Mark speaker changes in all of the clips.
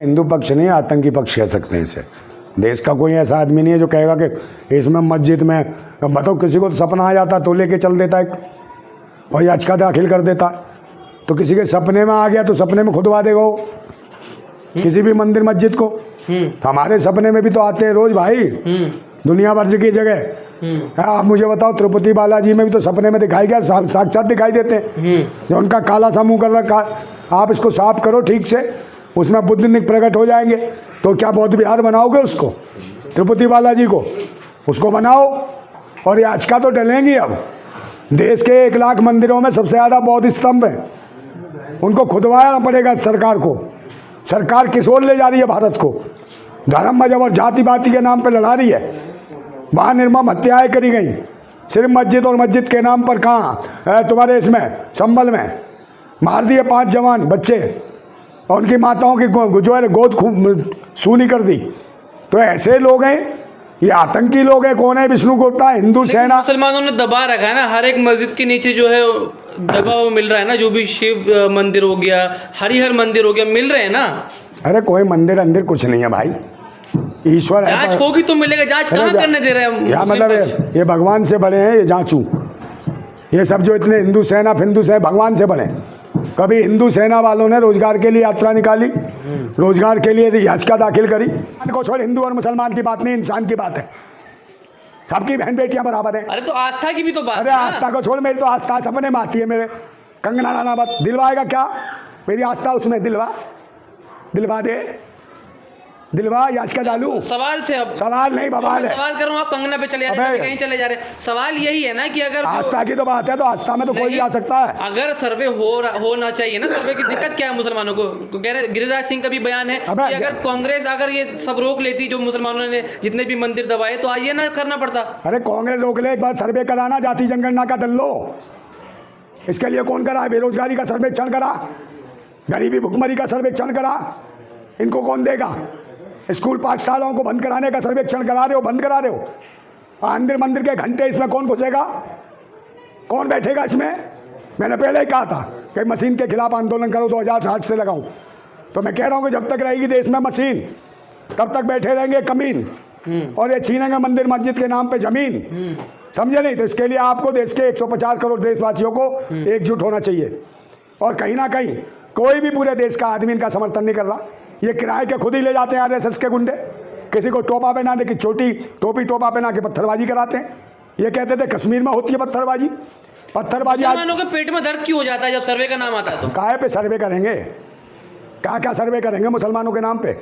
Speaker 1: हिंदू पक्ष नहीं, आतंकी पक्ष कह सकते हैं इसे। देश का कोई ऐसा आदमी नहीं है जो कहेगा कि इसमें मस्जिद में, बताओ किसी को तो सपना आ जाता तो लेके चल देता है और याचिका दाखिल कर देता। तो किसी के सपने में आ गया तो सपने में खुदवा देगा वो किसी भी मंदिर मस्जिद को। तो हमारे सपने में भी तो आते हैं रोज भाई, दुनिया भर की जगह। आप मुझे बताओ, तिरुपति बालाजी में भी तो सपने में दिखाई गया, साक्षात दिखाई देते हैं। जो उनका काला सा मुंह कर रखा, आप इसको साफ करो ठीक से, उसमें बुद्ध प्रकट हो जाएंगे। तो क्या बौद्ध विहार बनाओगे उसको, तिरुपति बालाजी को, उसको बनाओ। और याचिका तो डलेंगी। अब देश के 1 लाख मंदिरों में सबसे ज़्यादा बौद्ध स्तंभ है, उनको खुदवाना पड़ेगा सरकार को। सरकार किस ओर ले जा रही है भारत को? धर्म मजहब और जाति बाती के नाम पर लड़ा रही है। वहाँ निर्मम हत्याएं करी गई सिर्फ मस्जिद और मस्जिद के नाम पर। कहाँ तुम्हारे इसमें संभल में मार दिए 5 जवान बच्चे और उनकी माताओं की जो है गोद सूनी कर दी। तो ऐसे लोग हैं, ये आतंकी लोग हैं। कौन है? विष्णु गुप्ता, हिंदू सेना।
Speaker 2: मुसलमानों ने दबा रखा है ना, हर एक मस्जिद के नीचे जो है दबाव मिल रहा है ना। जो भी शिव मंदिर हो गया, हरिहर मंदिर हो गया, मिल रहे हैं ना। अरे
Speaker 1: कोई मंदिर अंदर कुछ नहीं है भाई, ईश्वर है।
Speaker 2: जांच होगी तो मिलेगा, जांच कहाँ करने दे रहे हैं?
Speaker 1: यहाँ मतलब ये भगवान से बड़े हैं, ये जांचू। ये सब जो इतने हिंदू सेना फिंदू से भगवान से बने। कभी हिंदू सेना वालों ने रोजगार के लिए यात्रा निकाली, रोजगार के लिए याचिका दाखिल करी। को छोड़, हिंदू और मुसलमान की बात नहीं, इंसान की बात है। सबकी बहन बेटियां बराबर है।
Speaker 2: अरे तो आस्था की भी तो बात।
Speaker 1: अरे आस्था को छोड़, मेरी तो आस्था सपने में आती है मेरे। कंगना राणावत दिलवाएगा क्या? मेरी आस्था उसमें दिलवा दे, दिलवा, याचिका डालू।
Speaker 2: सवाल से अब
Speaker 1: सवाल नहीं, बवाल है।
Speaker 2: सवाल कर रहा हूँ, आप कंगना पे चले जा रहे हैं, कहीं चले जा रहे हैं। सवाल यही है ना कि अगर
Speaker 1: आस्था की तो बात है, तो आस्था में तो कोई भी आ सकता है।
Speaker 2: अगर सर्वे होना चाहिए ना। सर्वे की दिक्कत क्या है मुसलमानों को? कह रहे गिरिराज सिंह का भी बयान है कि अगर कांग्रेस अगर ये सब रोक लेती, जो मुसलमानों ने जितने भी मंदिर दबाए, तो ये ना करना पड़ता।
Speaker 1: अरे कांग्रेस रोक ले, एक बार सर्वे कराना, जाति जनगणना का दल लो। इसके लिए कौन करा? बेरोजगारी का सर्वेक्षण करा, गरीबी भुखमरी का सर्वेक्षण करा। इनको कौन देगा? स्कूल पाठशालाओं को बंद कराने का सर्वेक्षण करा रहे हो, बंद करा रहे हो। मंदिर के घंटे, इसमें कौन घुसेगा? कौन बैठेगा इसमें? मैंने पहले ही कहा था कि मशीन के खिलाफ आंदोलन करो, 2060 से लगाऊं। तो मैं कह रहा हूं कि जब तक रहेगी देश में मशीन, तब तक बैठे रहेंगे कमीन। और ये छीनेंगे मंदिर मस्जिद के नाम पे जमीन। समझे नहीं? तो इसके लिए आपको देश के 150 करोड़ देशवासियों को एकजुट होना चाहिए। और कहीं ना कहीं कोई भी पूरे देश का आदमी इनका समर्थन नहीं कर रहा। ये किराए के खुद ही ले जाते हैं आरएसएस के गुंडे। किसी को टोपा पहना दे कि छोटी टोपी टोपा पहना के पत्थरबाजी कराते हैं। ये कहते थे कश्मीर में होती है पत्थरबाजी।
Speaker 2: मुसलमानों के पेट में दर्द क्यों हो जाता है जब सर्वे का नाम आता है? तो
Speaker 1: काहे पे सर्वे करेंगे? क्या सर्वे करेंगे मुसलमानों के नाम पे?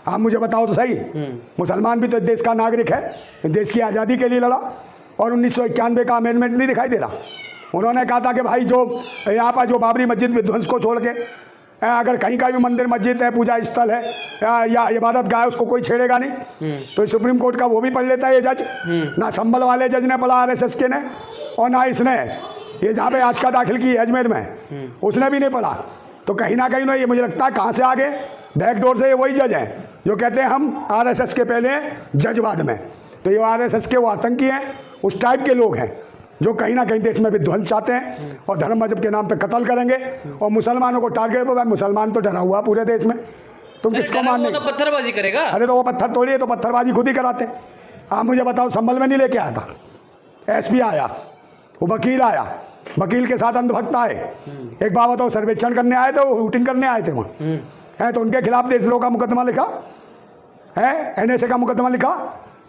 Speaker 1: आप मुझे बताओ तो सही। मुसलमान भी तो देश का नागरिक है, देश की आज़ादी के लिए लड़ा। और 1991 का अमेंडमेंट नहीं दिखाई दे रहा? उन्होंने कहा था कि भाई जो यहाँ पर जो बाबरी मस्जिद विध्वंस को छोड़ के अगर कहीं का भी मंदिर मस्जिद है, पूजा स्थल है या इबादत गाह है, उसको कोई छेड़ेगा नहीं। तो सुप्रीम कोर्ट का वो भी पढ़ लेता है ये जज। ना संभल वाले जज ने पढ़ा आरएसएस के ने, और ना इसने ये जहाँ पे याचिका दाखिल की अजमेर में, उसने भी नहीं पढ़ा। तो कहीं ना कहीं ये मुझे लगता है कहाँ से आगे बैकडोर से ये वही जज हैं जो कहते हैं हम आरएसएस के पहले जज बाद में। तो ये आरएसएस के वो आतंकी हैं, उस टाइप के लोग हैं जो कहीं ना कहीं देश में विध्वंस चाहते हैं और धर्म मजहब के नाम पे कत्ल करेंगे और मुसलमानों को टारगेट पर। मुसलमान तो डरा हुआ पूरे देश में, तुम किसको मानने?
Speaker 2: तो पत्थरबाजी करेगा।
Speaker 1: अरे तो वो पत्थर तोड़िए, तो पत्थरबाजी खुद ही कराते हैं। आप मुझे बताओ, संभल में नहीं लेके आया था, एसपी आया, वो वकील आया, वकील के साथ अंधभक्त आए। एक बात बताओ, सर्वेक्षण करने आए थे, वो शूटिंग करने आए थे वहाँ है? तो उनके खिलाफ देशद्रोह का मुकदमा लिखा है? एनएसए का मुकदमा लिखा?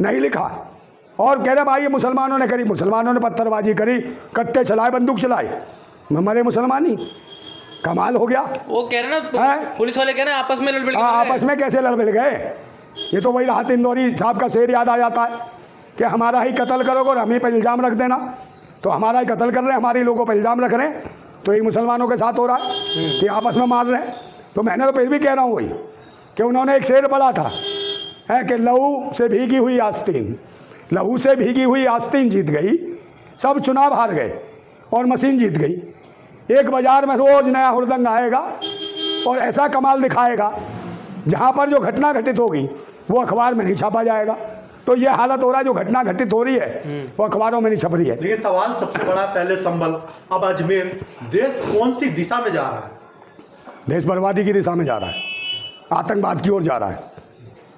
Speaker 1: नहीं लिखा। और कह रहे भाई ये मुसलमानों ने करी, मुसलमानों ने पत्थरबाजी करी, कट्टे चलाए, बंदूक चलाए, मरे मुसलमान ही। कमाल हो गया।
Speaker 2: वो कह रहे ना, पुलिस वाले कह रहे हैं आपस में लड़
Speaker 1: आपस में कैसे लड़ भिड़ गए? ये तो वही राहत इंदौरी साहब का शेर याद आ जाता है कि हमारा ही कत्ल करोगे और हम ही पर इल्ज़ाम रख देना। तो हमारा ही कत्ल कर रहे हैं, हमारे लोगों पर इल्ज़ाम रख रहे हैं। तो ये मुसलमानों के साथ हो रहा है कि आपस में मार रहे हैं। तो मैंने तो फिर भी कह रहा हूँ वही कि उन्होंने एक शेर पढ़ा था कि लहू से भीगी हुई आस्तीन, लहू से भीगी हुई आस्तीन जीत गई, सब चुनाव हार गए और मशीन जीत गई। एक बाजार में रोज नया हुड़दंग आएगा और ऐसा कमाल दिखाएगा, जहाँ पर जो घटना घटित होगी वो अखबार में नहीं छापा जाएगा। तो ये हालत हो रहा है, जो घटना घटित हो रही है वो अखबारों में नहीं छप रही है।
Speaker 3: लेकिन सवाल सबसे बड़ा, पहले संभल, अब अजमेर, देश कौन सी दिशा में जा रहा है?
Speaker 1: देश बर्बादी की दिशा में जा रहा है। आतंकवाद की ओर जा रहा है।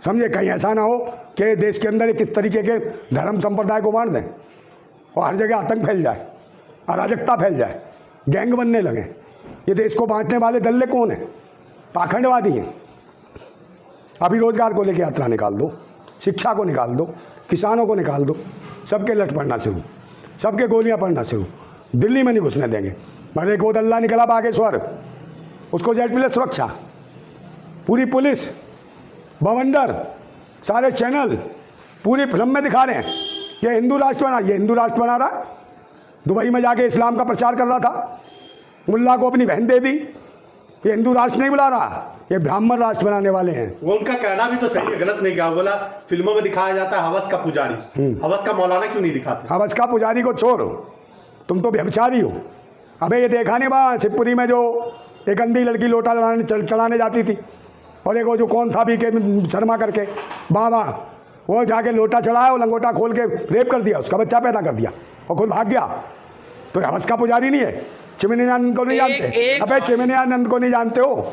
Speaker 1: समझे, कहीं ऐसा ना हो कि देश के अंदर किस तरीके के धर्म संप्रदाय को मार दें और हर जगह आतंक फैल जाए, अराजकता फैल जाए, गैंग बनने लगे। ये देश को बांटने वाले दल्ले कौन हैं? पाखंडवादी हैं। अभी रोजगार को लेकर यात्रा निकाल दो, शिक्षा को निकाल दो, किसानों को निकाल दो, सबके लट पड़ना शुरू, सबके गोलियां पड़ना शुरू। दिल्ली में नहीं घुसने देंगे। मगर एक वो दल्ला निकला बागेश्वर, उसको ZPL सुरक्षा, पूरी पुलिस, बवंडर, सारे चैनल पूरी फिल्म में दिखा रहे हैं कि हिंदू राष्ट्र बना। ये हिंदू राष्ट्र बना रहा है। दुबई में जाके इस्लाम का प्रचार कर रहा था, मुल्ला को अपनी बहन दे दी। ये हिंदू राष्ट्र नहीं बुला रहा, ये ब्राह्मण राष्ट्र बनाने वाले हैं।
Speaker 3: वो उनका कहना भी तो सही है, गलत नहीं कहा। बोला फिल्मों में दिखाया जाता है हवस का पुजारी, हवस का मौलाना क्यों नहीं दिखाते?
Speaker 1: हवस का पुजारी को छोड़, तुम तो व्यभिचारी हो। अबे ये देखा नहीं वहाँ शिवपुरी में जो एक अंधी लड़की लोटा चढ़ाने जाती थी, और एक वो जो कौन था भी के शर्मा करके बाबा, वो जाके लोटा चढ़ाया और लंगोटा खोल के रेप कर दिया, उसका बच्चा पैदा कर दिया और खुद भाग गया। तो हवस का पुजारी नहीं है। चिमनियानंद को नहीं जानते? अबे चिमनियानंद को नहीं जानते हो?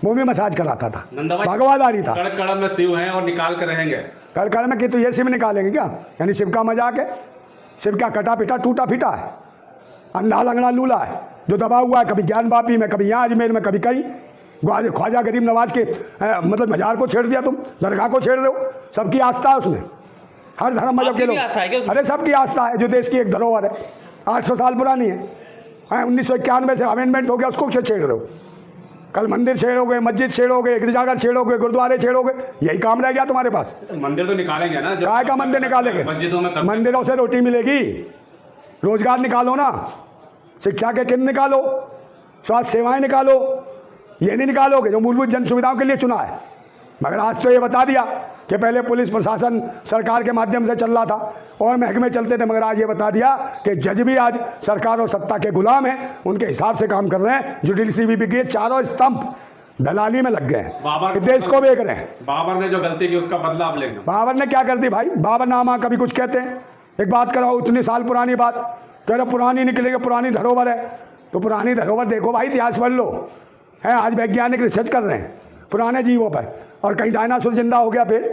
Speaker 1: मुंह में मसाज कराता था, भगवादारी था।
Speaker 4: कड़ में शिव हैं और निकाल कर रहेंगे।
Speaker 1: कड़ में कि तो ये शिव निकालेंगे क्या? यानी शिव का मजाक है? शिव का कटा पिटा टूटा फिटा है, अंधा लंगड़ा लूला है जो दबा हुआ है, कभी ज्ञान बापी में, कभी यहाँ अजमेर में, कभी कहीं। ख्वाजा गरीब नवाज के मतलब मजार को छेड़ दिया तुम, दरगाह को छेड़ रहे हो। सबकी आस्था है उसमें, हर धर्म मजहब के लोग। अरे सबकी आस्था है, जो देश की एक धरोहर है, 800 साल पुरानी है। 1991 से अमेंडमेंट हो गया, उसको क्यों छेड़ रहे हो? कल मंदिर छेड़ोगे, मस्जिद छेड़ोगे, गिरजाघर छेड़ोगे, गुरुद्वारे छेड़ोगे, यही काम रह गया तुम्हारे पास।
Speaker 4: मंदिर तो निकालेंगे ना?
Speaker 1: काय का मंदिर निकालेंगे? मंदिरों से रोटी मिलेगी। रोजगार निकालो ना, शिक्षा के केंद्र निकालो, स्वास्थ्य सेवाएं निकालो। ये नहीं निकालोगे जो मूलभूत जन सुविधाओं के लिए चुना है। मगर आज तो ये बता दिया कि पहले पुलिस प्रशासन सरकार के माध्यम से चल रहा था और महकमे चलते थे, मगर आज ये बता दिया कि जज भी आज सरकार और सत्ता के गुलाम हैं, उनके हिसाब से काम कर रहे हैं। जुडिशरी भी के चारों स्तंभ दलाली में लग गए हैं, देश को बेच रहे हैं।
Speaker 4: बाबर ने जो गलती की उसका बदला आप लेंगे?
Speaker 1: बाबर ने क्या कर दी भाई? बाबर नामा कभी कुछ कहते हैं। एक बात कराओ, इतनी साल पुरानी बात कह रहे पुरानी निकलेगी, पुरानी धरोहर है। तो पुरानी धरोहर देखो भाई, इतिहास पढ़ लो है। आज वैज्ञानिक रिसर्च कर रहे हैं पुराने जीवों पर, और कहीं डायनासोर जिंदा हो गया, फिर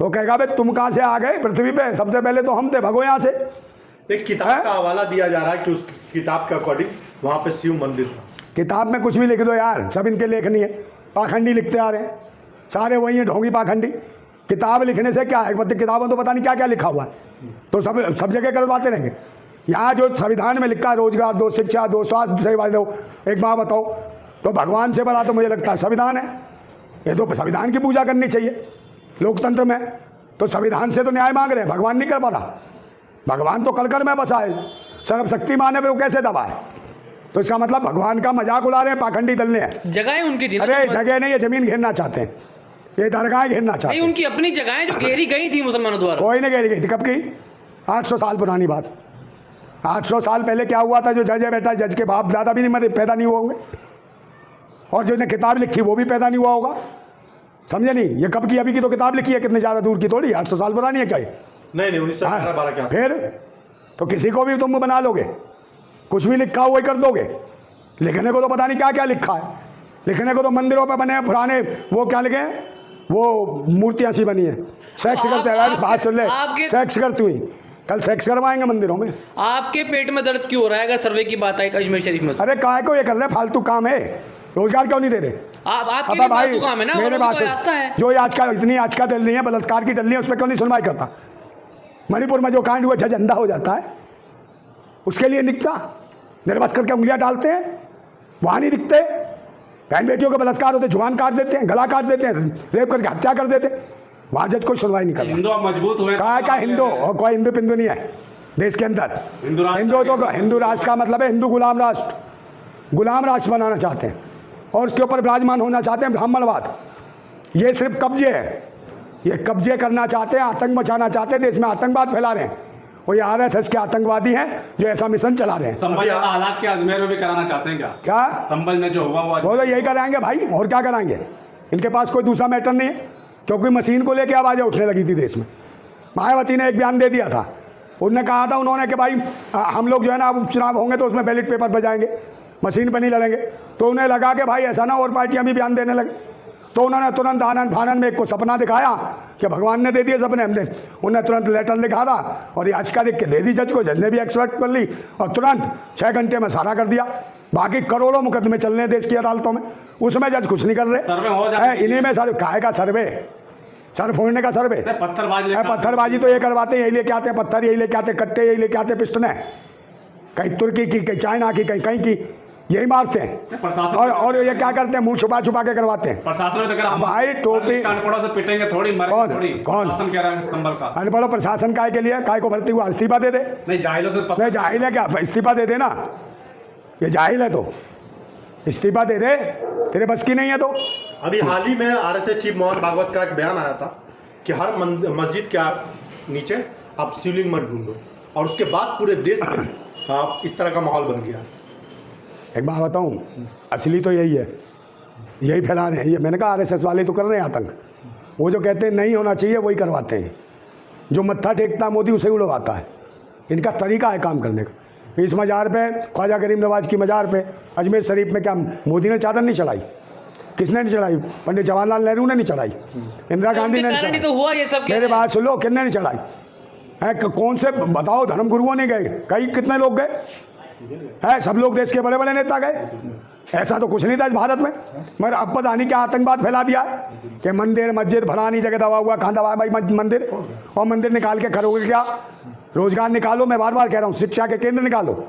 Speaker 1: वो कहेगा भाई तुम कहाँ से आ गए पृथ्वी पे? सबसे पहले तो हम थे, भगो यहाँ से।
Speaker 3: एक किताब का हवाला दिया जा रहा है कि उस किताब के अकॉर्डिंग वहाँ पे शिव मंदिर था।
Speaker 1: किताब में कुछ भी लिख दो यार, सब इनके लेखनी है, पाखंडी लिखते आ रहे हैं सारे, वही हैं ढोंगी पाखंडी। किताब लिखने से क्या है? मतलब किताबों तो पता नहीं क्या क्या लिखा हुआ है, तो सब जगह करवाते रहेंगे। यहाँ जो संविधान में लिखा है, रोजगार दो, शिक्षा दो, स्वास्थ्य सेवा दो, एक बात बताओ, तो भगवान से बड़ा तो मुझे लगता है संविधान है। ये तो संविधान की पूजा करनी चाहिए लोकतंत्र में। तो संविधान से तो न्याय मांग रहे हैं, भगवान नहीं कर पा रहा। भगवान तो कलकर में बसा है, सर्वशक्तिमान है, फिर वो कैसे दबा है? तो इसका मतलब भगवान का मजाक उड़ा रहे हैं पाखंडी दल ने।
Speaker 2: जगह उनकी थी।
Speaker 1: अरे जगह नहीं, ये जमीन घेरना चाहते हैं, ये दरगाह घेरना चाहते हैं।
Speaker 2: उनकी अपनी जगह जो घेरी गई थी मुसलमानों द्वारा।
Speaker 1: कोई नहीं घेरी गई थी, कब की? 800 साल पुरानी बात। 800 साल पहले क्या हुआ था? जो जज है बेटा, जज के बाप दादा भी नहीं मरे, पैदा नहीं हुए होंगे, और जो ने किताब लिखी वो भी पैदा नहीं हुआ होगा। समझे नहीं? ये कब की? अभी की तो किताब लिखी है, कितने ज़्यादा दूर की थोड़ी, 800 साल पुरानी है क्या ये?
Speaker 3: नहीं 1912 क्या?
Speaker 1: फिर तो किसी को भी तुम बना लोगे, कुछ भी लिखा हुआ ही कर दोगे। लिखने को तो पता नहीं क्या क्या लिखा है। लिखने को तो मंदिरों पे बने हैं पुराने, वो क्या लिखे हैं, वो मूर्तियाँ सी बनी है, सेक्स करते हैं। बात सुन ले, सेक्स करती हुई, कल सेक्स करवाएंगे मंदिरों में।
Speaker 2: आपके पेट में दर्द क्यों हो रहा है अगर सर्वे की बात आई अजमेर शरीफ में?
Speaker 1: अरे काय को ये कर रहे हैं? फालतू काम है, रोजगार क्यों नहीं दे रहे?
Speaker 2: आपके लिए
Speaker 1: भाई
Speaker 2: काम है ना,
Speaker 1: मेरे पास जो आज का इतनी आज का दल नहीं है, बलात्कार की दल नहीं है, उस पर क्यों नहीं सुनवाई करता? मणिपुर में जो कांड हुआ, जज अंधा हो जाता है, उसके लिए दिखता, निर्वस्त्र करके उंगलियां डालते हैं, वहाँ नहीं दिखते। बहन बेटियों का बलात्कार होते, जुबान काट देते हैं, गला काट देते हैं, रेप करके हत्या कर देते, वहाँ जज कोई सुनवाई नहीं करता।
Speaker 4: हिंदू मजबूत हुए
Speaker 1: का हिंदू, और कोई हिंदू पिंदू नहीं है देश के अंदर। हिंदू तो हिंदू राष्ट्र का मतलब है हिंदू गुलाम राष्ट्र बनाना चाहते हैं, और उसके ऊपर विराजमान होना चाहते हैं ब्राह्मणवाद। ये सिर्फ कब्जे है, ये कब्जे करना चाहते हैं, आतंक मचाना चाहते हैं, देश में आतंकवाद फैला रहे हैं। वो ये RSS के आतंकवादी हैं जो ऐसा मिशन चला रहे हैं।
Speaker 4: संभल हालात के अजमेर में भी कराना चाहते हैं क्या?
Speaker 1: क्या
Speaker 4: संभल में जो हुआ
Speaker 1: वो तो यही कराएंगे भाई, और क्या कराएंगे? इनके पास कोई दूसरा मैटर नहीं है, क्योंकि मशीन को लेकर आवाज़ें उठने लगी थी देश में। मायावती ने एक बयान दे दिया था, उन्होंने कहा था उन्होंने कि भाई हम लोग जो है ना, अब चुनाव होंगे तो उसमें बैलेट पेपर बजाएंगे, मशीन पर नहीं लड़ेंगे। तो उन्हें लगा कि भाई ऐसा ना और पार्टियां भी बयान देने लगे, तो उन्होंने तुरंत आनंद फानन में एक को सपना दिखाया कि भगवान ने दे दिए सपने, हमने उन्हें तुरंत लेटर लिखा था और याचिका लिख के दे दी जज को। जज ने भी एक्सेप्ट कर ली और तुरंत 6 घंटे में सारा कर दिया। बाकी करोड़ों मुकदमे चल रहे हैं देश की अदालतों में, उसमें जज कुछ नहीं कर रहे। इन्हीं में सर काहे का सर्वे, सर फोड़ने का सर्वे, पत्थरबाजी तो ये करवाते हैं, यही लेके आते हैं पत्थर, यही लेके आते हैं कट्टे, यही लेके आते हैं पिस्टने, कहीं तुर्की की, कहीं चाइना की, कहीं कहीं की, यही मारते हैं। और ये क्या करते हैं, मुंह छुपा छुपा के करवाते हैं। भाई टोपी
Speaker 4: से पिटेंगे थोड़ी,
Speaker 1: कौन अनपढ़ प्रशासन काय के लिए, काय को भर्ती हुआ, इस्तीफा दे दे।
Speaker 4: नहीं जाहिल
Speaker 1: नहीं जाहिल है क्या, इस्तीफा दे देना, ये जाहिल है तो इस्तीफा दे दे, तेरे बस की नहीं है तो।
Speaker 3: अभी हाल ही में आरएसएस चीफ मोहन भागवत का एक बयान आया था कि हर मस्जिद के आप नीचे आप शिवलिंग मत ढूंढो, और उसके बाद पूरे देश में इस तरह का माहौल बन गया।
Speaker 1: एक बात बताऊं, असली तो यही है, यही फैला रहे हैं ये। मैंने कहा आरएसएस वाले तो कर रहे हैं आतंक, वो जो कहते हैं नहीं होना चाहिए वही करवाते हैं। जो मत्था टेकता मोदी उसे उड़वाता है, इनका तरीका है काम करने का। इस मज़ार पे, ख्वाजा गरीब नवाज की मज़ार पे अजमेर शरीफ में क्या मोदी ने चादर नहीं चढ़ाई? किसने नहीं चढ़ाई? पंडित जवाहरलाल नेहरू ने नहीं चढ़ाई, इंदिरा गांधी ने नहीं चढ़ाई,
Speaker 2: तो हुआ ये सब।
Speaker 1: मेरे बात सुन लो, किसने नहीं चढ़ाई है? कौन से बताओ धर्म गुरुओं ने गए? कई कितने लोग गए है? सब लोग देश के बड़े बड़े नेता गए। ऐसा तो कुछ नहीं था इस भारत में, मगर अब पता नहीं क्या आतंकवाद फैला दिया है कि मंदिर मस्जिद फलानी जगह दबा हुआ। कहाँ दबा भाई मंदिर? और मंदिर निकाल के करोगे क्या? रोजगार निकालो, मैं बार बार कह रहा हूँ, शिक्षा के केंद्र निकालो,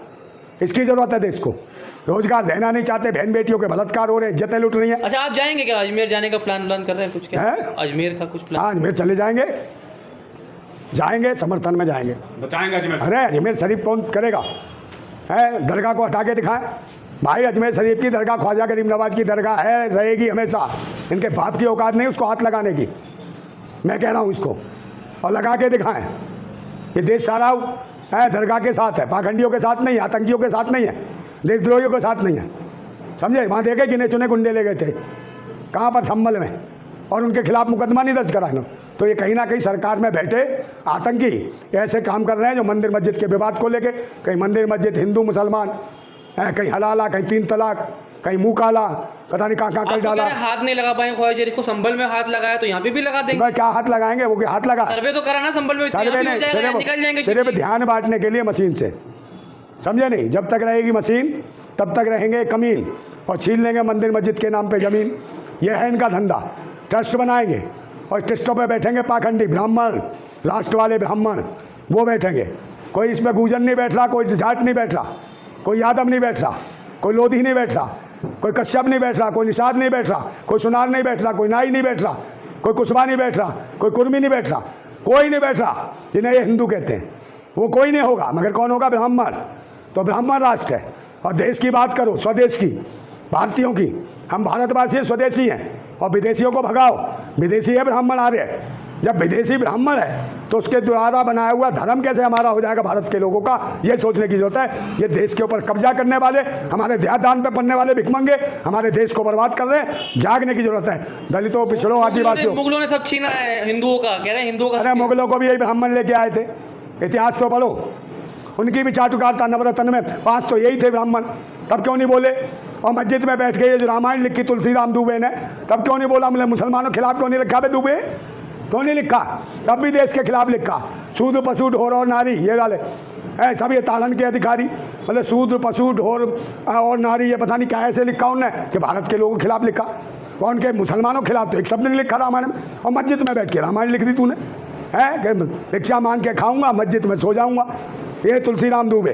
Speaker 1: इसकी जरूरत है देश को। रोजगार देना नहीं चाहते, बहन बेटियों के बलात्कार हो रहे हैं, इज्जतें लुट रही हैं।
Speaker 2: अच्छा, आप जाएंगे क्या अजमेर जाने का प्लान कर रहे हैं कुछ? क्या है अजमेर का कुछ प्लान?
Speaker 1: हाँ, अजमेर चले जाएंगे, जाएंगे, समर्थन में जाएंगे। अरे अजमेर शरीफ कौन करेगा है? दरगाह को हटा के दिखाएं भाई। अजमेर शरीफ की दरगाह ख्वाजा गरीब नवाज की दरगाह है, रहेगी हमेशा। इनके बाप की औकात नहीं उसको हाथ लगाने की, मैं कह रहा हूँ इसको, और लगा के दिखाएं। ये देश सारा है दरगाह के साथ है, पाखंडियों के साथ नहीं है, आतंकियों के साथ नहीं है, देशद्रोहियों के साथ नहीं है, समझे? वहाँ देखे गिने चुने गुंडे ले गए थे, कहाँ पर? संभल में, और उनके खिलाफ मुकदमा नहीं दर्ज कराना। तो ये कहीं ना कहीं सरकार में बैठे आतंकी ऐसे काम कर रहे हैं जो मंदिर मस्जिद के विवाद को लेके, कहीं मंदिर मस्जिद हिंदू मुसलमान, कहीं हलाला, कहीं 3 तलाक, कहीं मुँह काला, पता नहीं कहाँ कर डाला।
Speaker 2: हाथ नहीं लगा पाए ख्वाजा शरीफ को, संभल में हाथ लगाया तो यहाँ पे भी लगा देंगे।
Speaker 1: क्या हाथ लगाएंगे? वो हाथ लगा,
Speaker 2: सर्वे तो करा ना संभल में,
Speaker 1: सर्वे नहीं, सिर्फ ध्यान बांटने के लिए मशीन से, समझे नहीं? जब तक रहेगी मशीन तब तक रहेंगे कमीन, और छीन लेंगे मंदिर मस्जिद के नाम पे ज़मीन। यह है इनका धंधा। ट्रस्ट बनाएंगे और ट्रस्टों पे बैठेंगे पाखंडी ब्राह्मण, लास्ट वाले ब्राह्मण, वो बैठेंगे। कोई इसमें गुजर नहीं बैठ रहा, कोई जाट नहीं बैठ रहा, कोई यादव नहीं बैठ रहा, कोई लोधी नहीं बैठ रहा, कोई कश्यप नहीं बैठ रहा, कोई निषाद नहीं बैठ रहा, कोई सुनार नहीं बैठ रहा, कोई नाई नहीं बैठ रहा, कोई कुशवा नहीं बैठ रहा, कोई कुर्मी नहीं बैठ रहा, कोई नहीं बैठ रहा जिन्हें ये हिंदू कहते हैं। वो कोई नहीं होगा, मगर कौन होगा? ब्राह्मण। तो ब्राह्मण राष्ट्र है। और देश की बात करो, स्वदेश की, भारतीयों की, हम भारतवासी स्वदेशी हैं, और विदेशियों को भगाओ। विदेशी है ब्राह्मण आर्य, जब विदेशी ब्राह्मण है तो उसके द्वारा बनाया हुआ धर्म कैसे हमारा हो जाएगा भारत के लोगों का? ये सोचने की जरूरत है। ये देश के ऊपर कब्जा करने वाले, हमारे देहादान पे पड़ने वाले भिखमंगे हमारे देश को बर्बाद कर रहे हैं। जागने की जरूरत है। दलितों, पिछड़ों, आदिवासियों,
Speaker 2: मुगलों ने सब छीना है हिंदुओं का, कह रहे हैं हिंदुओं का।
Speaker 1: अरे मुगलों को भी यही ब्राह्मण लेके आए थे, इतिहास तो पढ़ो, उनकी भी चाटुकार था। नवरत्न में 5 तो यही थे ब्राह्मण, तब क्यों नहीं बोले? और मस्जिद में बैठ के ये जो रामायण लिखी तुलसीराम दुबे ने, तब क्यों नहीं बोला? हमने मुसलमानों के खिलाफ क्यों नहीं लिखा? दुबे क्यों नहीं लिखा? तब भी देश के खिलाफ लिखा। सूद पशु ढोर और नारी, ये डाले सब ये तालन के अधिकारी, मतलब सूद पशु ढोर और नारी, ये पता नहीं क्या ऐसे लिखा उनने कि भारत के लोगों के खिलाफ लिखा। और उनके मुसलमानों के खिलाफ तो एक शब्द नहीं लिखा रामायण में। और मस्जिद में बैठ के रामायण लिख दी तूने, है कि रिक्शा मांग के खाऊंगा, मस्जिद में सो जाऊंगा। ये तुलसीराम दुबे,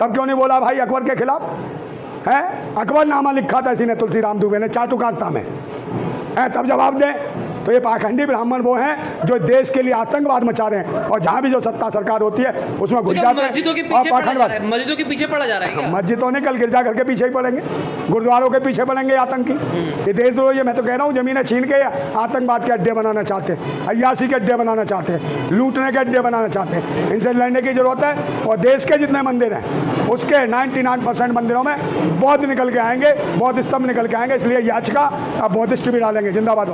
Speaker 1: तब क्यों नहीं बोला भाई अकबर के खिलाफ? है अकबर नामा लिखा था इसी ने, तुलसीराम दुबे ने, चाटुकारिता में, है, तब जवाब दें। तो ये पाखंडी ब्राह्मण वो हैं जो देश के लिए आतंकवाद मचा रहे हैं, और जहाँ भी जो सत्ता सरकार होती है उसमें घुस जाते हैं।
Speaker 2: मस्जिदों के पीछे पड़ा जा रहा है।
Speaker 1: मस्जिदों ने कल गिरजाघर के पीछे ही पड़ेंगे, गुरुद्वारों के पीछे पड़ेंगे आतंकी। ये देशद्रोही, मैं तो कह रहा हूँ, जमीनें छीन के आतंकवाद के अड्डे बनाना चाहते हैं, अय्याशी के अड्डे बनाना चाहते हैं, लूटने के अड्डे बनाना चाहते हैं। इनसे लड़ने की जरूरत है। और देश के जितने मंदिर हैं उसके 99% मंदिरों में बौद्ध निकल के आएंगे, बौद्ध स्तंभ निकल के आएंगे। इसलिए याचिका अब बौद्धिस्ट भी डालेंगे। जिंदाबाद।